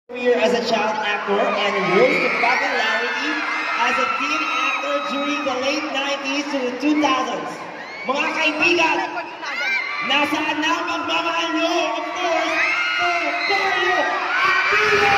Career as a child actor and rose to popularity as a teen actor during the late 90s to the 2000s. Mga kaibigan, nasaan na ang magmamahal nyo? Of course, for Carlo Aquino!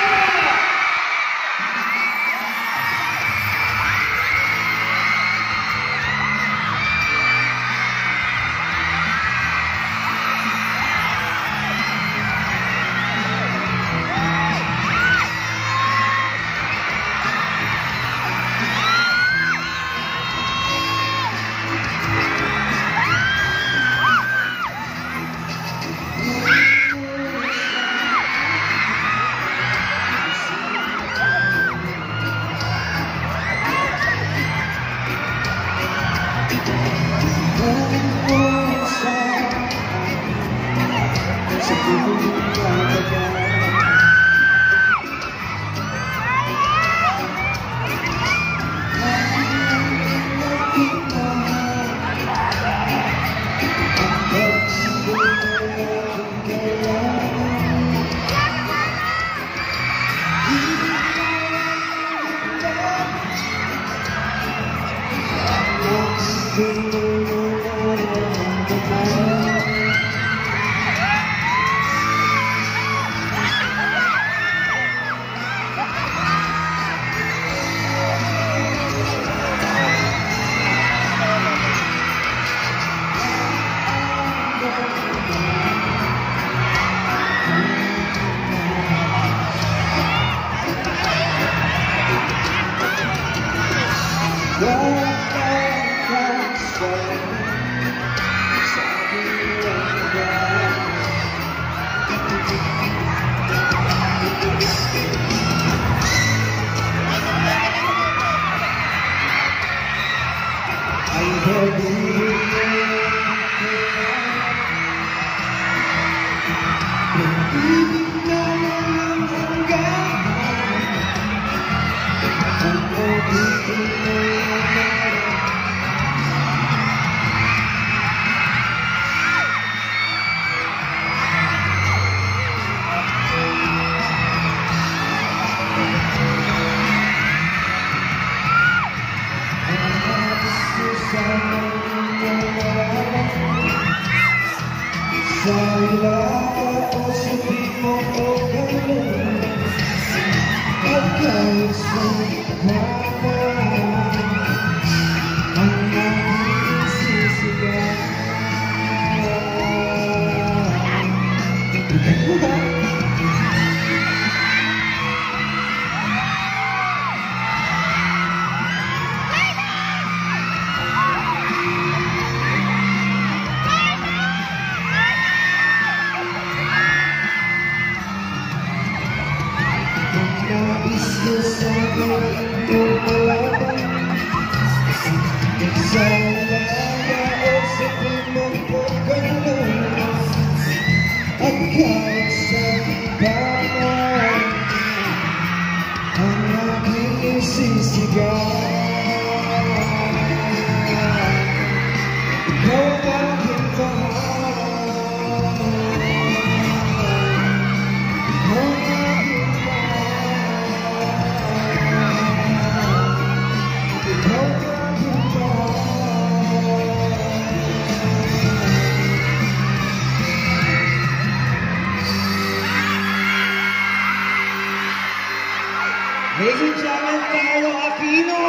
Ladies and gentlemen, Carlo Aquino!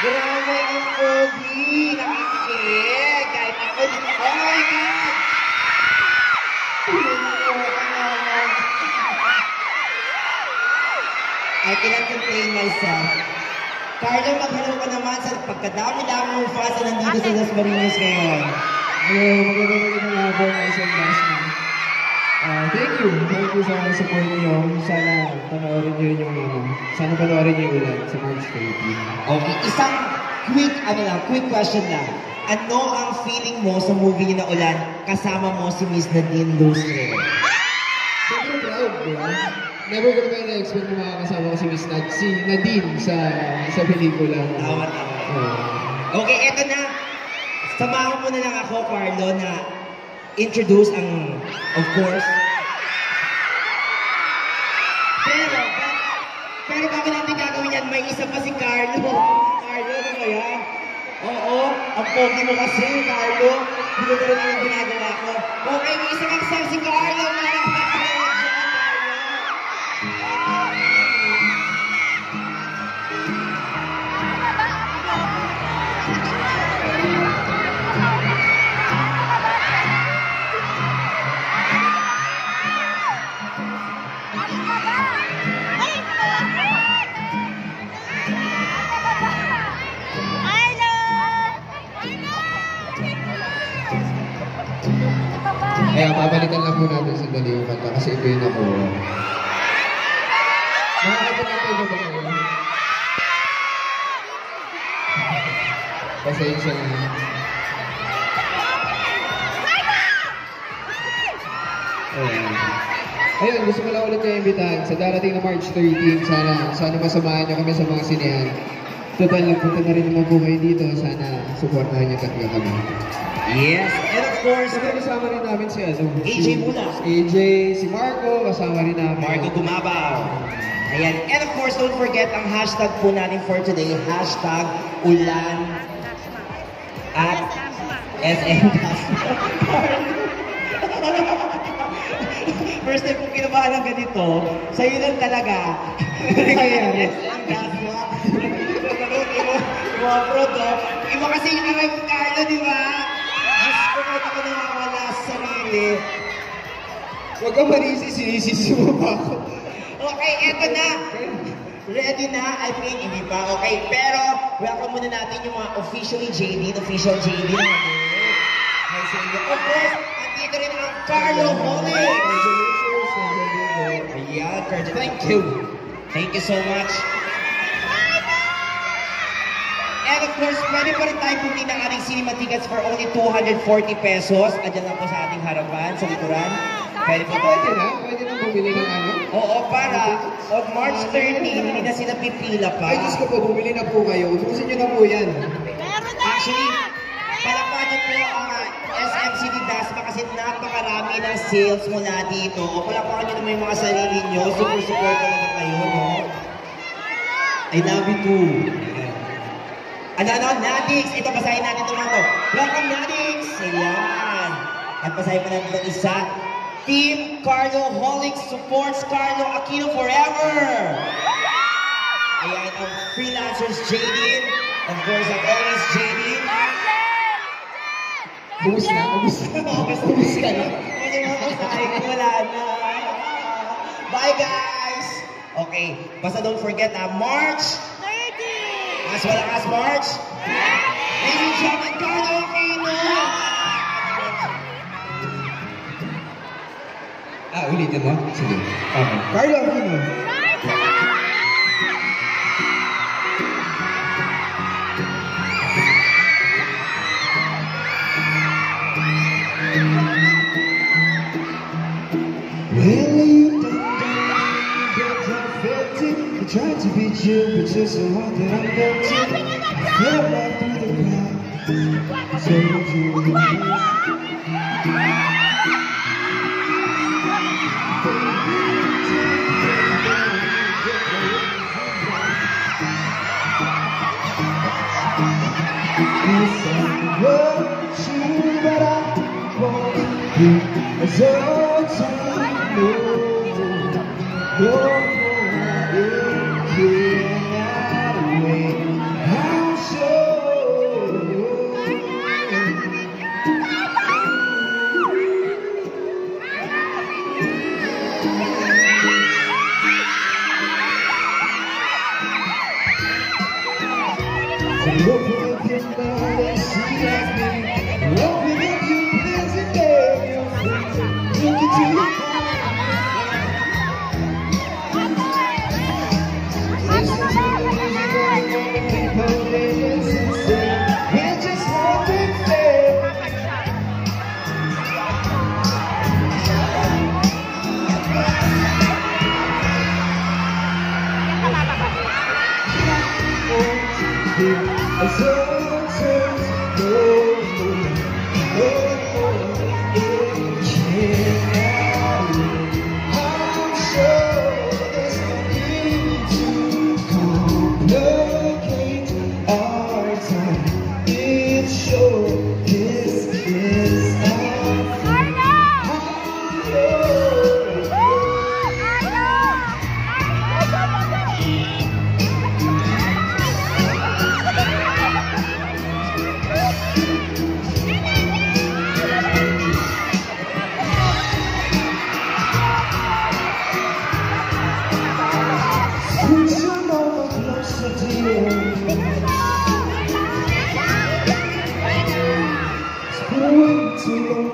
Grabe ang pogi! Nakakakilig! Kahit ako dito. Oh my God! I cannot contain myself. Carlo, mag-hello ka naman sa pagkadami-dami mong fans na nandito sa Las Marinas ngayon. Hello, magandang hapon, isang Basman. Thank you sa support niyo. Sana panoorin niyo yung ulan sa March 30. Okay, isang quick question lang. Ano ang feeling mo sa movie niyo na Ulan kasama mo si Miss Nadine Lustre? Siyempre proud, di ba? Never ko naman na-expect na makakasama ko si Nadine sa pelikula. Tama. Okay, eto na. Samahan mo na lang ako, Carlo, na introduce ang, of course, Pero bago natin gagawin yan, may isa pa si Carlo. Carlo, ano ba yan? Oo, ang pogi mo kasi, Carlo. Hindi ko talaga yung ginagawa ko. Okay, may isa kang star si Carlo. Kaya babalikan lang po natin sandali yung kanta kasi ito yung nakuha. Makakapit na tayo ba kayo? Pasensya na. Ayun, gusto ko lang ulit kayo imbitahan sa darating na March 13. Sana masamahan niyo kami sa mga sinehan. Total, nagpunta na rin naman po kayo dito. Sana supportahan niyo talaga kami. Yes, and of course, kasama rin namin si AJ muna. AJ, si Marco, kasama rin namin. Marco Gumabaw. Ayan, and of course, don't forget ang hashtag po natin for today, hashtag ulan at SM. First time kong kinabahan ng ganito, sa'yo lang talaga. Ayan, iba kasi yung aray mo, Carlo, di ba? Diyos ko, kahit ako nawawala sa sarili. Huwag kang marisi, sinisisi mo pa ako. Okay, eto na. Ready na? I think, hindi pa. Okay, pero welcome muna natin yung mga officially JD, official JD na of course, andito rin ang Carlo Holic. Ayan, Carlo. Thank you. Thank you so much. And of course, pwede pa rin tayo bumili ng ating cinema tickets for only 240 pesos. Andiyan lang po sa ating harapan, sa likuran. Pwede pa ba? Pwede na bumili ng ano? Oo, para on March 13, hindi na sila pipila pa. Ay, Diyos ko po, bumili na po kayo. Ubusin nyo na po yan. Actually, palakpan niyo po ang SMCD Dasma kasi napakarami ng sales mula dito. Palakpan niyo naman yung mga sarili niyo. Super support talaga kayo, no? I love you too. Ano, Nadix? Ito, basahin natin ito mga to. Welcome, Nadix! Ayan. At basahin pa natin itong isa. Team Carlo Holic supports Carlo Aquino forever! Ayan, ang freelancers JD. Of course, ang always JD. Ubus na. Ubus ka na. Wala na. Bye, guys! Okay, basta don't forget na March 30! Mas malakas March! Ladies and gentlemen, Carlo Aquino! Ulitin mo? Sige. Okay. Carlo Aquino! Well, you tried to beat you, but you're so hard that I'm going to fell right through the crowd. So would you but I want you as old time. No.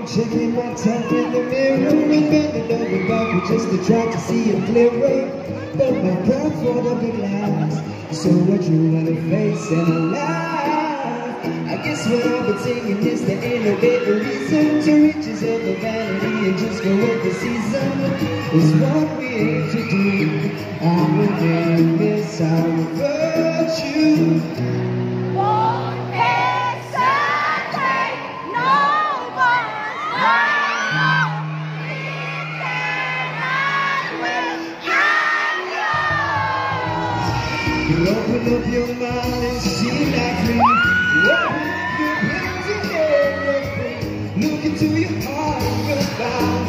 checking myself in the mirror, bending over backward just to try to see it clearer. But my breath for the big glass, so I drew on a face and a laugh. I guess what I've been saying is there ain't no better reason to riches of the vanity and just go with the season. It's what we aim to do. I'm a man, miss our virtue. You open up your mind and see like me. Open up your hands and everything. Look into your heart and you'll find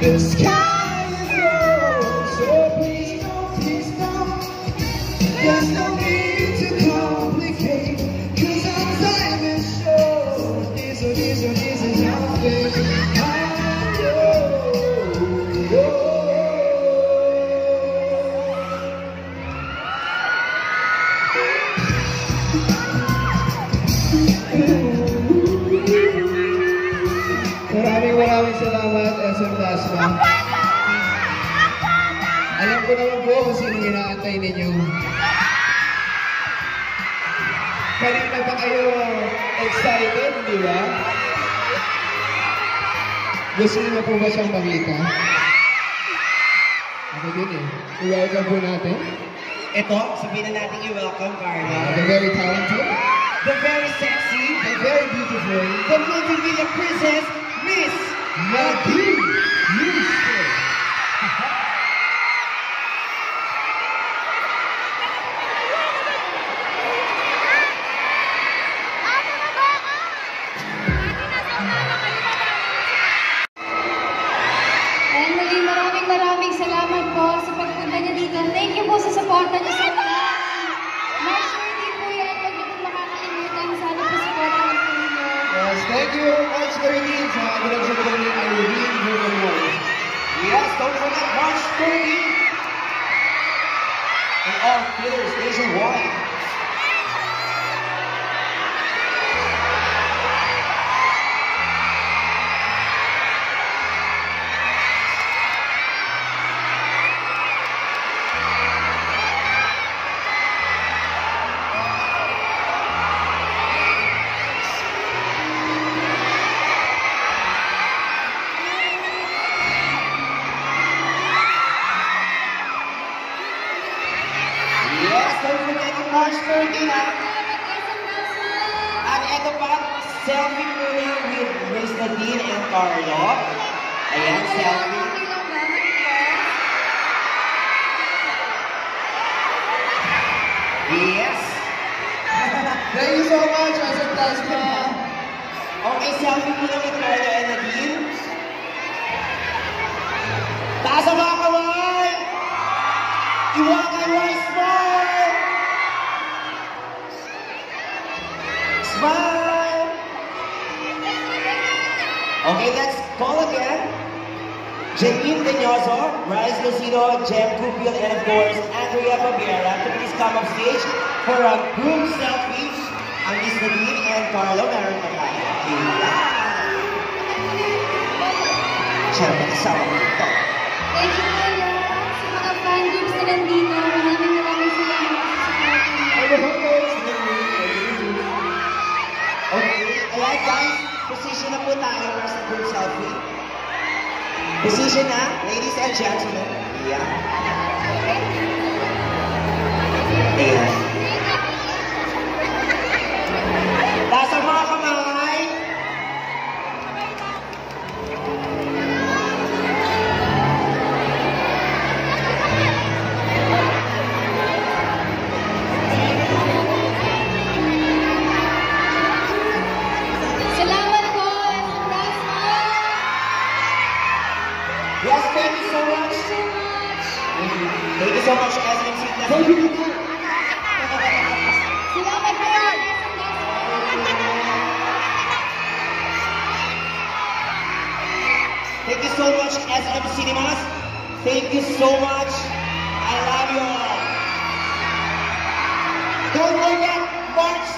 the sky is yours. So please don't. There's no need to complicate, 'cause our time is short. This is nothing. Maraming salamat, SM Dasma. Alam ko naman po kung sino inaantay ninyo. Kanina ba kayo excited, di ba? Gusto niyo po ba siyang makita? Ako din eh. I-welcome po natin. Ito, sabihin na natin i-welcome, Carlo. The very talented, The very sexy, the very beautiful, the multi-million princess, Miss Nadine Houston. And muli maraming salamat po sa pagpunta niyo dito. Thank you po sa supporta niyo sa mga. March 13 po yan. Huwag niyo po makakalimutan. Sana po supportahan po niyo. Yes, thank you, March 13, sa direksyon ko ni Irene Hugo. Yes, don't forget March 30 in all theaters nationwide. Don't forget yung March 13, ha? At ito pa, selfie muna with Miss Nadine and Carlo. Ayan, selfie. Yes. Thank you so much, SM Dasma. Okay, selfie muna with Carlo and Nadine. Taas ang mga kamay! Iwakay, smile! Smile! Okay, let's call again. Janine Deñoso, Bryce Lucido, Jem Cupil, and of course, Andrea Pabera to please come up stage for a group selfie. Ang Miss Nadine and Carlo, meron pa tayo. Siyempre, kasama mo ito. Thank you po sa mga fan groups na nandito. Maraming salamat sa support niyo. Okay, ayan guys, position na po tayo para sa group selfie. Position na, ladies and gentlemen. Yeah. Ayan. Taas ang mga kamay. Salamat po, SM Dasma. Yes, thank you so much. Thank you so much, SMC. Thank you. Salamat po, SM Dasma. Thank you so much, SM Cinemas. Thank you so much. I love you all. Don't forget, March